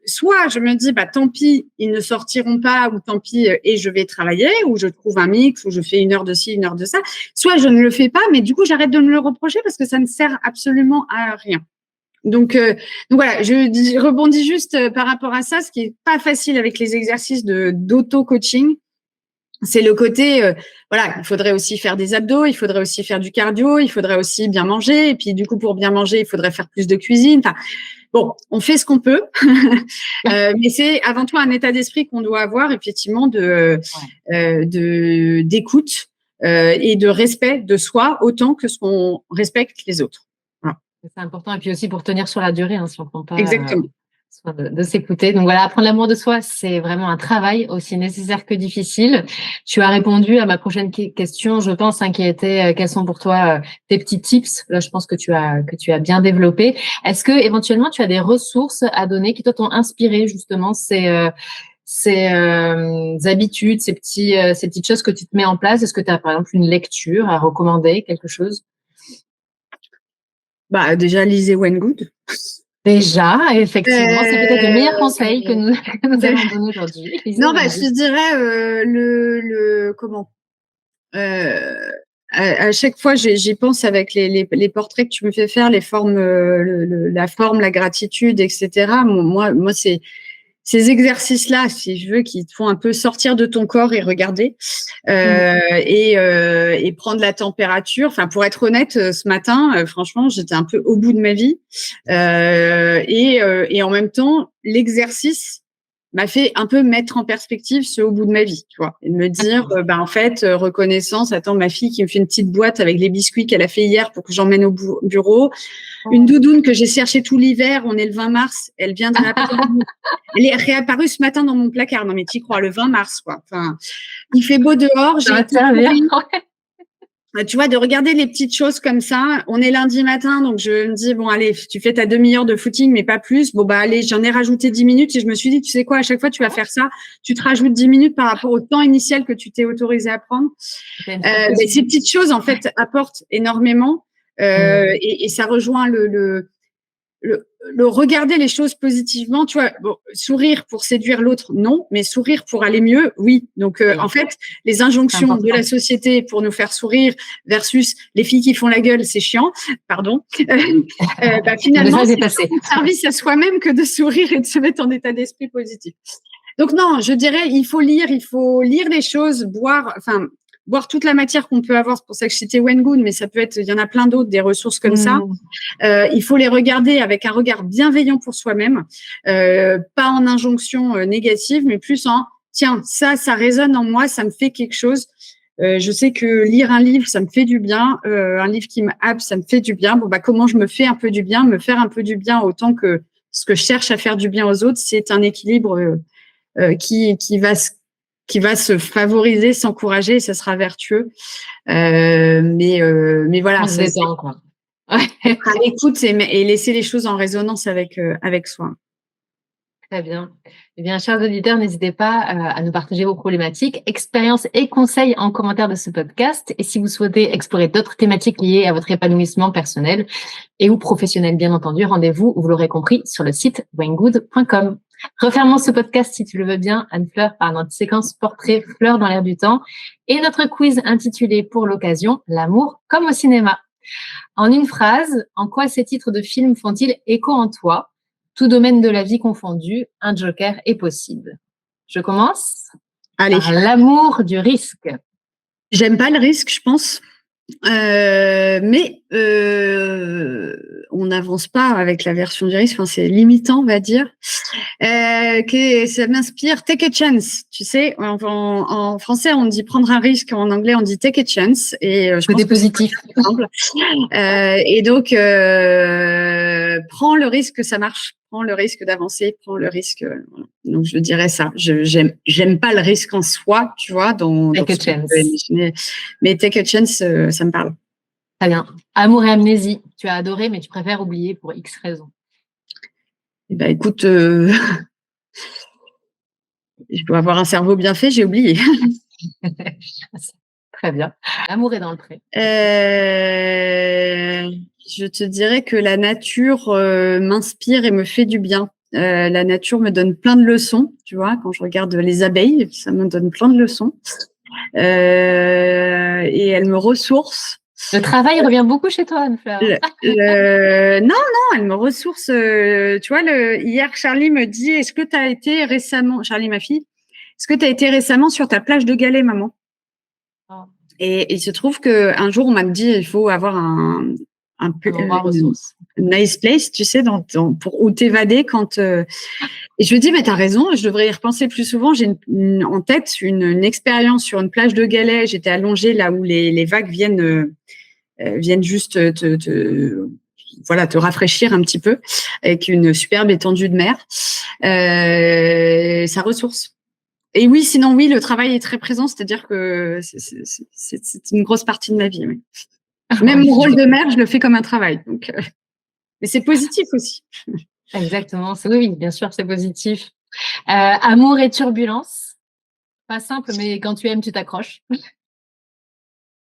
soit je me dis, bah tant pis, ils ne sortiront pas, ou tant pis, et je vais travailler, ou je trouve un mix, ou je fais 1 heure de ci, 1 heure de ça. Soit je ne le fais pas, mais du coup j'arrête de me le reprocher parce que ça ne sert absolument à rien. Donc voilà, je rebondis juste par rapport à ça. Ce qui est pas facile avec les exercices d'auto-coaching, c'est le côté, voilà, il faudrait aussi faire des abdos, il faudrait aussi faire du cardio, il faudrait aussi bien manger. Et puis du coup, pour bien manger, il faudrait faire plus de cuisine. Enfin, bon, on fait ce qu'on peut, mais c'est avant tout un état d'esprit qu'on doit avoir, effectivement, d'écoute et de respect de soi autant que ce qu'on respecte les autres. C'est important. Et puis aussi pour tenir sur la durée, si on ne prend pas soin de s'écouter. Donc voilà, apprendre l'amour de soi, c'est vraiment un travail aussi nécessaire que difficile. Tu as répondu à ma prochaine question, je pense, qui était quels sont pour toi tes petits tips. Là, je pense que tu as bien développé. Est-ce que éventuellement tu as des ressources à donner qui toi t'ont inspiré justement ces habitudes, ces petites choses que tu te mets en place? Est-ce que tu as par exemple une lecture à recommander, quelque chose? Bah, déjà, lisez When Good. Déjà, effectivement, c'est peut-être le meilleur conseil que nous allons donner aujourd'hui. Non, bah, je dirais comment à chaque fois, j'y pense avec les portraits que tu me fais faire, les formes, la forme, la gratitude, etc. Moi, c'est ces exercices-là, si je veux, qui te font un peu sortir de ton corps et regarder et prendre la température. Enfin, pour être honnête, ce matin, franchement, j'étais un peu au bout de ma vie et en même temps, l'exercice m'a fait un peu mettre en perspective ce au bout de ma vie, tu vois, et de me dire, en fait, reconnaissance. Attends, ma fille qui me fait une petite boîte avec les biscuits qu'elle a fait hier pour que j'emmène au bureau. Une doudoune que j'ai cherchée tout l'hiver. On est le 20 mars. Elle vient de elle est réapparue ce matin dans mon placard. Non, mais t'y crois, le 20 mars, quoi. Enfin, il fait beau dehors. Tu vois, de regarder les petites choses comme ça. On est lundi matin, donc je me dis, bon, allez, tu fais ta demi-heure de footing, mais pas plus. Bon, bah, allez, j'en ai rajouté 10 minutes et je me suis dit, tu sais quoi, à chaque fois, tu vas faire ça. Tu te rajoutes 10 minutes par rapport au temps initial que tu t'es autorisé à prendre. Ces petites choses, en fait, apportent énormément et ça rejoint le regarder les choses positivement, tu vois. Bon, sourire pour séduire l'autre, non, mais sourire pour aller mieux, oui. Donc, en fait, les injonctions de la société pour nous faire sourire versus les filles qui font la gueule, c'est chiant, pardon. Finalement, c'est un service à soi-même que de sourire et de se mettre en état d'esprit positif. Donc, non, je dirais, il faut lire les choses, boire toute la matière qu'on peut avoir. C'est pour ça que je citais When Good, mais ça peut être, il y en a plein d'autres, des ressources comme ça. Il faut les regarder avec un regard bienveillant pour soi-même, pas en injonction négative, mais plus en, tiens, ça résonne en moi, ça me fait quelque chose. Je sais que lire un livre, ça me fait du bien. Un livre qui me happe, ça me fait du bien. Bon, comment je me fais un peu du bien? Me faire un peu du bien autant que ce que je cherche à faire du bien aux autres, c'est un équilibre qui va se favoriser, s'encourager, et ça sera vertueux. Mais voilà, ça détend, quoi. À l'écoute et laisser les choses en résonance avec soi. Très bien. Eh bien, chers auditeurs, n'hésitez pas à nous partager vos problématiques, expériences et conseils en commentaire de ce podcast. Et si vous souhaitez explorer d'autres thématiques liées à votre épanouissement personnel et ou professionnel, bien entendu, rendez-vous, vous l'aurez compris, sur le site waynegood.com. Refermons ce podcast, si tu le veux bien, Anne-Fleur, par notre séquence portrait fleurs dans l'air du temps et notre quiz intitulé pour l'occasion « L'amour comme au cinéma ». En une phrase, en quoi ces titres de films font-ils écho en toi? Tout domaine de la vie confondu, un joker est possible. Je commence. Allez. Par l'amour du risque. J'aime pas le risque, je pense. Mais on n'avance pas avec la version du risque. Enfin, c'est limitant, on va dire. Que ça m'inspire take a chance. Tu sais, en français, on dit prendre un risque. En anglais, on dit take a chance. Et je pense que positif. Et donc, prends le risque que ça marche. Prends le risque d'avancer. Prends le risque. Donc, je dirais ça. J'aime pas le risque en soi, tu vois. Take a chance. Mais take a chance, ça me parle. Très bien. Amour et amnésie. Tu as adoré, mais tu préfères oublier pour X raisons. Eh ben, écoute, Je dois avoir un cerveau bien fait, j'ai oublié. Très bien. Amour est dans le pré. Je te dirais que la nature m'inspire et me fait du bien. La nature me donne plein de leçons, tu vois. Quand je regarde les abeilles, ça me donne plein de leçons. Et elle me ressource. Le travail revient beaucoup chez toi, Anne-Fleur. Non, elle me ressource. Tu vois, hier, Charlie me dit, est-ce que tu as été récemment, Charlie, ma fille, est-ce que tu as été récemment sur ta plage de galets, maman? Oh. Et il se trouve qu'un jour, on m'a dit, il faut avoir un nice place, tu sais, pour où t'évader quand. Et je lui dis, mais t'as raison, je devrais y repenser plus souvent. J'ai en tête une expérience sur une plage de galets. J'étais allongée là où les vagues viennent juste te rafraîchir un petit peu avec une superbe étendue de mer. Ça ressource. Et oui, sinon, oui, le travail est très présent, c'est-à-dire que c'est une grosse partie de ma vie. Oui. Même mon rôle de mère, je le fais comme un travail. Donc, mais c'est positif aussi. Exactement. Oui, bien sûr, c'est positif. Amour et turbulence. Pas simple, mais quand tu aimes, tu t'accroches.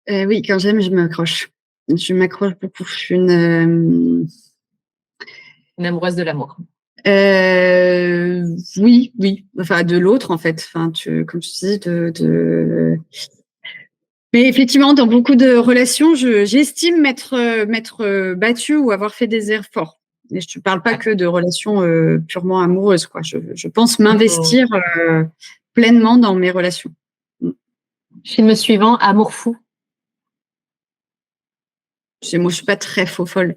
Oui, quand j'aime, je m'accroche. Je m'accroche beaucoup. Je suis une amoureuse de l'amour. Oui. Enfin, de l'autre, en fait. Enfin, comme tu dis, Mais effectivement, dans beaucoup de relations, j'estime m'être battue ou avoir fait des efforts. Et je ne parle pas que de relations purement amoureuses, quoi. Je pense m'investir pleinement dans mes relations. Film suivant, Amour fou. Moi, je ne suis pas très faux-folle.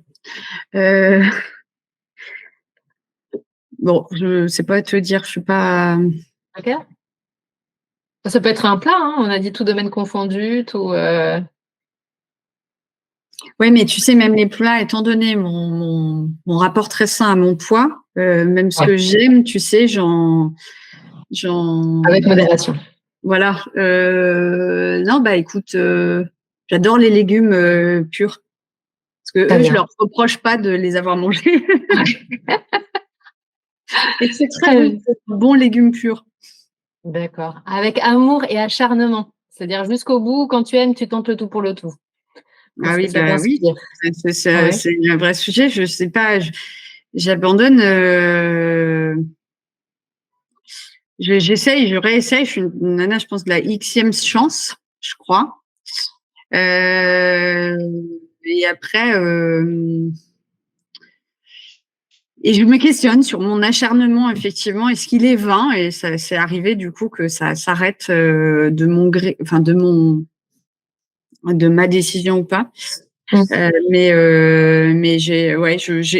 Bon, je ne sais pas te dire, je ne suis pas... Ok. Ça peut être un plat, hein. On a dit tout domaine confondu, tout... Oui, mais tu sais, même les plats, étant donné mon rapport très sain à mon poids, même ce que j'aime, tu sais, Avec modération. Voilà. Non, bah écoute, j'adore les légumes purs. Parce que eux, je leur reproche pas de les avoir mangés. Et c'est très bon légumes purs. D'accord. Avec amour et acharnement. C'est-à-dire jusqu'au bout, quand tu aimes, tu tentes le tout pour le tout. Ah oui, bah oui. C'est un vrai sujet. Je sais pas, j'abandonne. J'essaye, je réessaye. Je suis une nana, je pense, de la Xème chance, je crois. Et après, et je me questionne sur mon acharnement, effectivement. Est-ce qu'il est vain? Et ça c'est arrivé du coup que ça s'arrête de mon gré, enfin de ma décision ou pas. Mais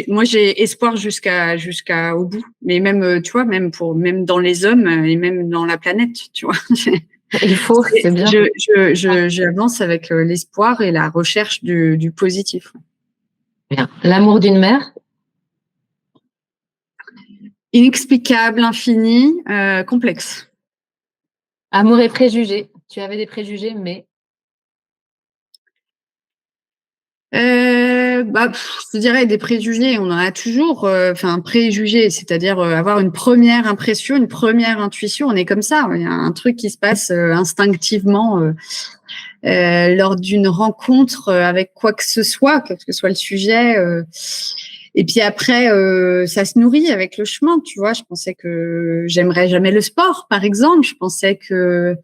moi j'ai espoir jusqu'au bout. Mais même tu vois, même dans les hommes et même dans la planète, tu vois. Il faut, c'est bien. J'avance avec l'espoir et la recherche du positif. Bien. L'amour d'une mère? Inexplicable, infini, complexe. Amour et préjugés. Tu avais des préjugés, mais... Je dirais des préjugés, on en a toujours. Enfin, préjugés, c'est-à-dire avoir une première impression, une première intuition. On est comme ça. Il y a un truc qui se passe instinctivement lors d'une rencontre avec quoi que ce soit, quel que soit le sujet. Et puis après, ça se nourrit avec le chemin, tu vois. Je pensais que j'aimerais jamais le sport, par exemple. Je pensais que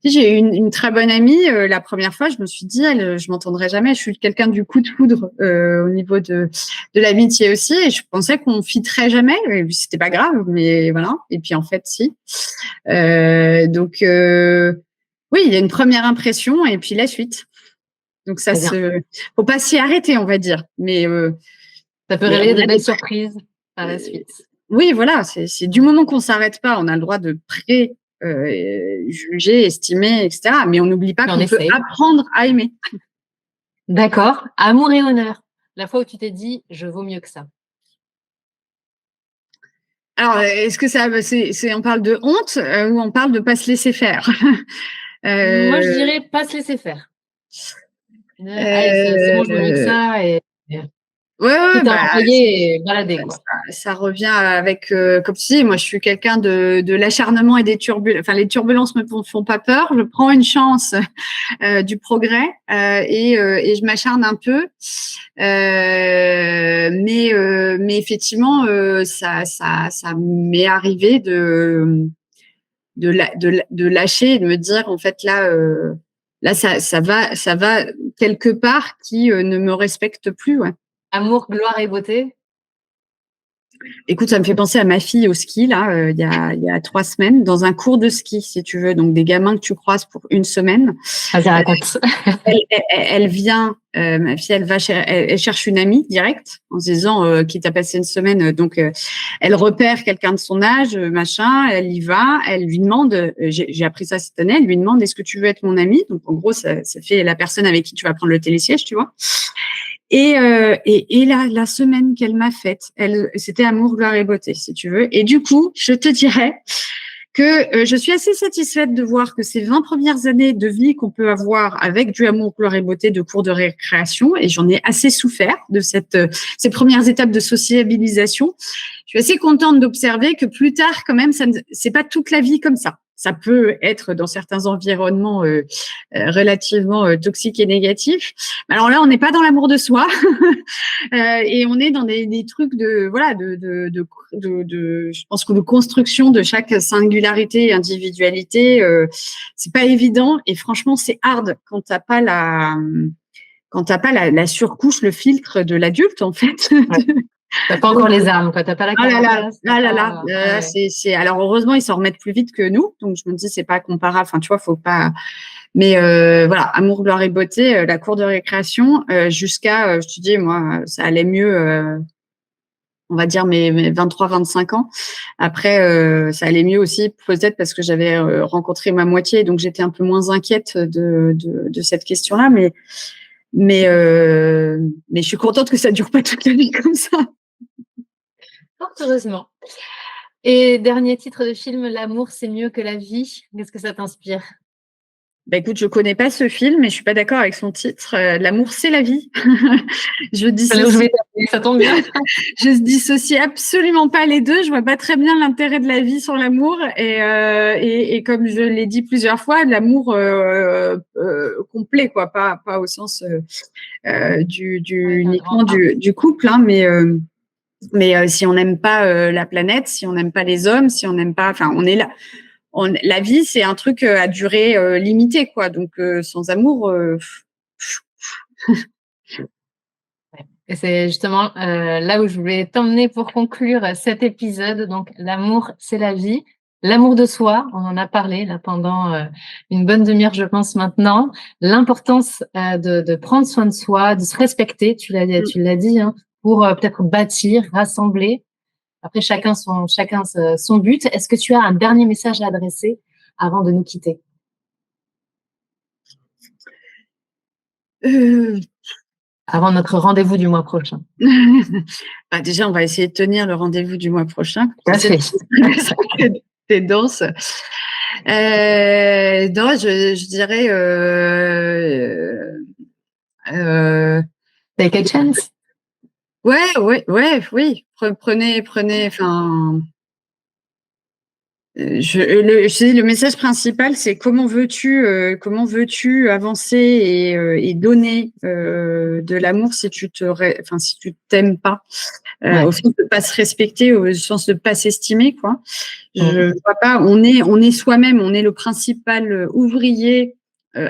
j'ai eu une très bonne amie. La première fois, je me suis dit, je m'entendrai jamais. Je suis quelqu'un du coup de foudre au niveau de l'amitié aussi. Et je pensais qu'on fitterait jamais. Et puis, c'était pas grave, mais voilà. Et puis en fait, si. Donc, oui, il y a une première impression et puis la suite. Donc ça faut pas s'y arrêter, on va dire. Mais ça peut révéler de belles surprises par la suite. Oui, voilà. C'est du moment qu'on s'arrête pas, on a le droit de juger, estimer, etc. Mais on n'oublie pas qu'on peut apprendre à aimer. D'accord. Amour et honneur. La fois où tu t'es dit, je vaux mieux que ça. Alors, est-ce que on parle de honte ou on parle de pas se laisser faire? Moi, je dirais pas se laisser faire. Allez, c'est bon, je vaux mieux que ça. Ouais, Tout envoyé et baladé, quoi. Ça revient avec, comme tu dis, moi je suis quelqu'un de l'acharnement et des turbulences. Enfin, les turbulences me font pas peur. Je prends une chance du progrès et je m'acharne un peu. Mais effectivement, ça m'est arrivé de lâcher et de me dire en fait là ça va quelque part qui ne me respecte plus. Ouais. Amour, gloire et beauté. Écoute, ça me fait penser à ma fille au ski, là, il y a 3 semaines, dans un cours de ski, si tu veux. Donc, des gamins que tu croises pour une semaine. Vas-y, raconte. Elle vient, ma fille, elle cherche une amie directe en se disant quitte à passer une semaine. Donc, elle repère quelqu'un de son âge, machin. Elle y va. Elle lui demande, j'ai appris ça cette année, elle lui demande est-ce que tu veux être mon amie? Donc, en gros, ça fait la personne avec qui tu vas prendre le télésiège, tu vois. Et la semaine qu'elle m'a faite, c'était amour, gloire et beauté, si tu veux. Et du coup, je te dirais que je suis assez satisfaite de voir que ces 20 premières années de vie qu'on peut avoir avec du amour, gloire et beauté de cours de récréation, et j'en ai assez souffert de ces premières étapes de sociabilisation. Je suis assez contente d'observer que plus tard, quand même, c'est pas toute la vie comme ça. Ça peut être dans certains environnements relativement toxiques et négatifs. Alors là, on n'est pas dans l'amour de soi et on est dans des trucs de je pense que de construction de chaque singularité et individualité. C'est pas évident et franchement, c'est hard quand t'as pas la surcouche, le filtre de l'adulte en fait. Ouais. T'as pas encore les armes, quoi. T'as pas la carapace. Alors heureusement, ils s'en remettent plus vite que nous. Donc je me dis, c'est pas comparable. Enfin, tu vois, faut pas. Mais voilà, amour, gloire et beauté, la cour de récréation, jusqu'à, je te dis, moi, ça allait mieux, on va dire mes 23, 25 ans. Après, ça allait mieux aussi, peut-être parce que j'avais rencontré ma moitié, donc j'étais un peu moins inquiète de cette question-là. Mais je suis contente que ça dure pas toute la vie comme ça. Heureusement. Et dernier titre de film, L'amour, c'est mieux que la vie. Qu'est-ce que ça t'inspire? Bah écoute, je connais pas ce film, mais je suis pas d'accord avec son titre. L'amour, c'est la vie. Ça tombe bien. Je dissocie absolument pas les deux. Je vois pas très bien l'intérêt de la vie sans l'amour. Et comme je l'ai dit plusieurs fois, l'amour complet, quoi, pas au sens uniquement du couple, hein, mais si on n'aime pas la planète, si on n'aime pas les hommes, si on n'aime pas, enfin, on est là. La vie, c'est un truc à durée limitée, quoi. Donc, sans amour. Et c'est justement là où je voulais t'emmener pour conclure cet épisode. Donc, l'amour, c'est la vie. L'amour de soi, on en a parlé là pendant une bonne demi-heure, je pense maintenant. L'importance de prendre soin de soi, de se respecter, tu l'as dit, hein, pour peut-être bâtir, rassembler. Après, chacun son but. Est-ce que tu as un dernier message à adresser avant de nous quitter? Avant notre rendez-vous du mois prochain. Bah déjà, on va essayer de tenir le rendez-vous du mois prochain. C'est dense. Non, je dirais take a chance. Oui. Prenez. Enfin, le message principal, c'est comment veux-tu avancer et donner de l'amour si tu t'aimes pas, au sens de pas se respecter, au sens de pas s'estimer, quoi. Je vois pas. On est soi-même, on est le principal ouvrier,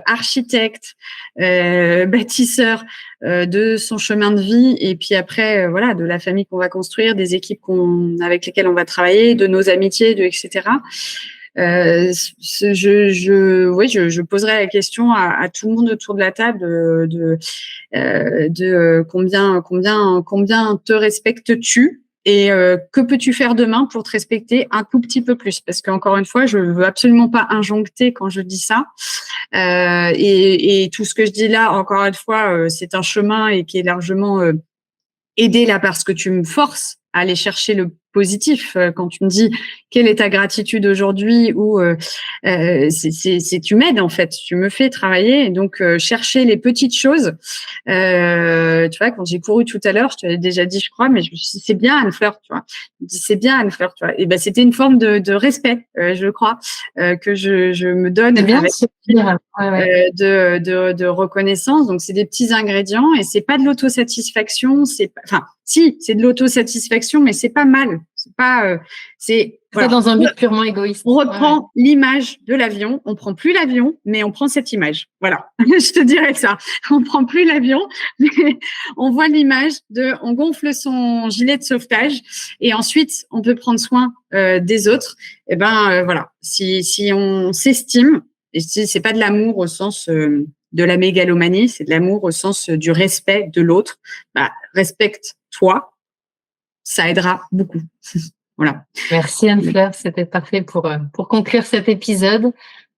architecte, bâtisseur de son chemin de vie, et puis après voilà, de la famille qu'on va construire, des équipes avec lesquelles on va travailler, de nos amitiés, etc. Je poserai la question à tout le monde autour de la table de combien te respectes-tu et que peux-tu faire demain pour te respecter un tout petit peu plus, parce qu'encore une fois, je veux absolument pas injoncter quand je dis ça, et tout ce que je dis là, encore une fois, c'est un chemin et qui est largement aidé là parce que tu me forces à aller chercher positif. Quand tu me dis quelle est ta gratitude aujourd'hui, ou tu m'aides en fait, tu me fais travailler. Et donc chercher les petites choses. Tu vois, quand j'ai couru tout à l'heure, je te l'avais déjà dit, je crois, mais je me suis dit, c'est bien Anne-Fleur, tu vois. Je me dis, c'est bien Anne-Fleur, tu vois. Et ben c'était une forme de respect, je crois, que je me donne C'est bien, avec de reconnaissance. Donc c'est des petits ingrédients et c'est pas de l'autosatisfaction. Enfin, si, c'est de l'autosatisfaction, mais c'est pas mal. C'est pas, voilà. Dans un but purement égoïste. On reprend l'image de l'avion. On prend plus l'avion, mais on prend cette image. Voilà. Je te dirais ça. On prend plus l'avion, mais on voit l'image on gonfle son gilet de sauvetage et ensuite on peut prendre soin des autres. Et voilà. Si on s'estime, et si c'est pas de l'amour au sens de la mégalomanie, c'est de l'amour au sens du respect de l'autre. Respecte-toi. Ça aidera beaucoup. Voilà. Merci Anne-Fleur, c'était parfait pour conclure cet épisode.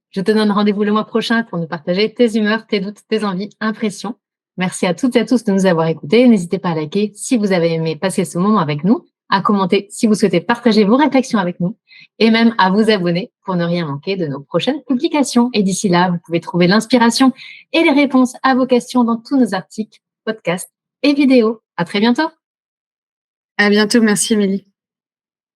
Je te donne rendez-vous le mois prochain pour nous partager tes humeurs, tes doutes, tes envies, impressions. Merci à toutes et à tous de nous avoir écoutés. N'hésitez pas à liker si vous avez aimé passer ce moment avec nous, à commenter si vous souhaitez partager vos réflexions avec nous et même à vous abonner pour ne rien manquer de nos prochaines publications. Et d'ici là, vous pouvez trouver l'inspiration et les réponses à vos questions dans tous nos articles, podcasts et vidéos. À très bientôt. À bientôt. Merci Émilie.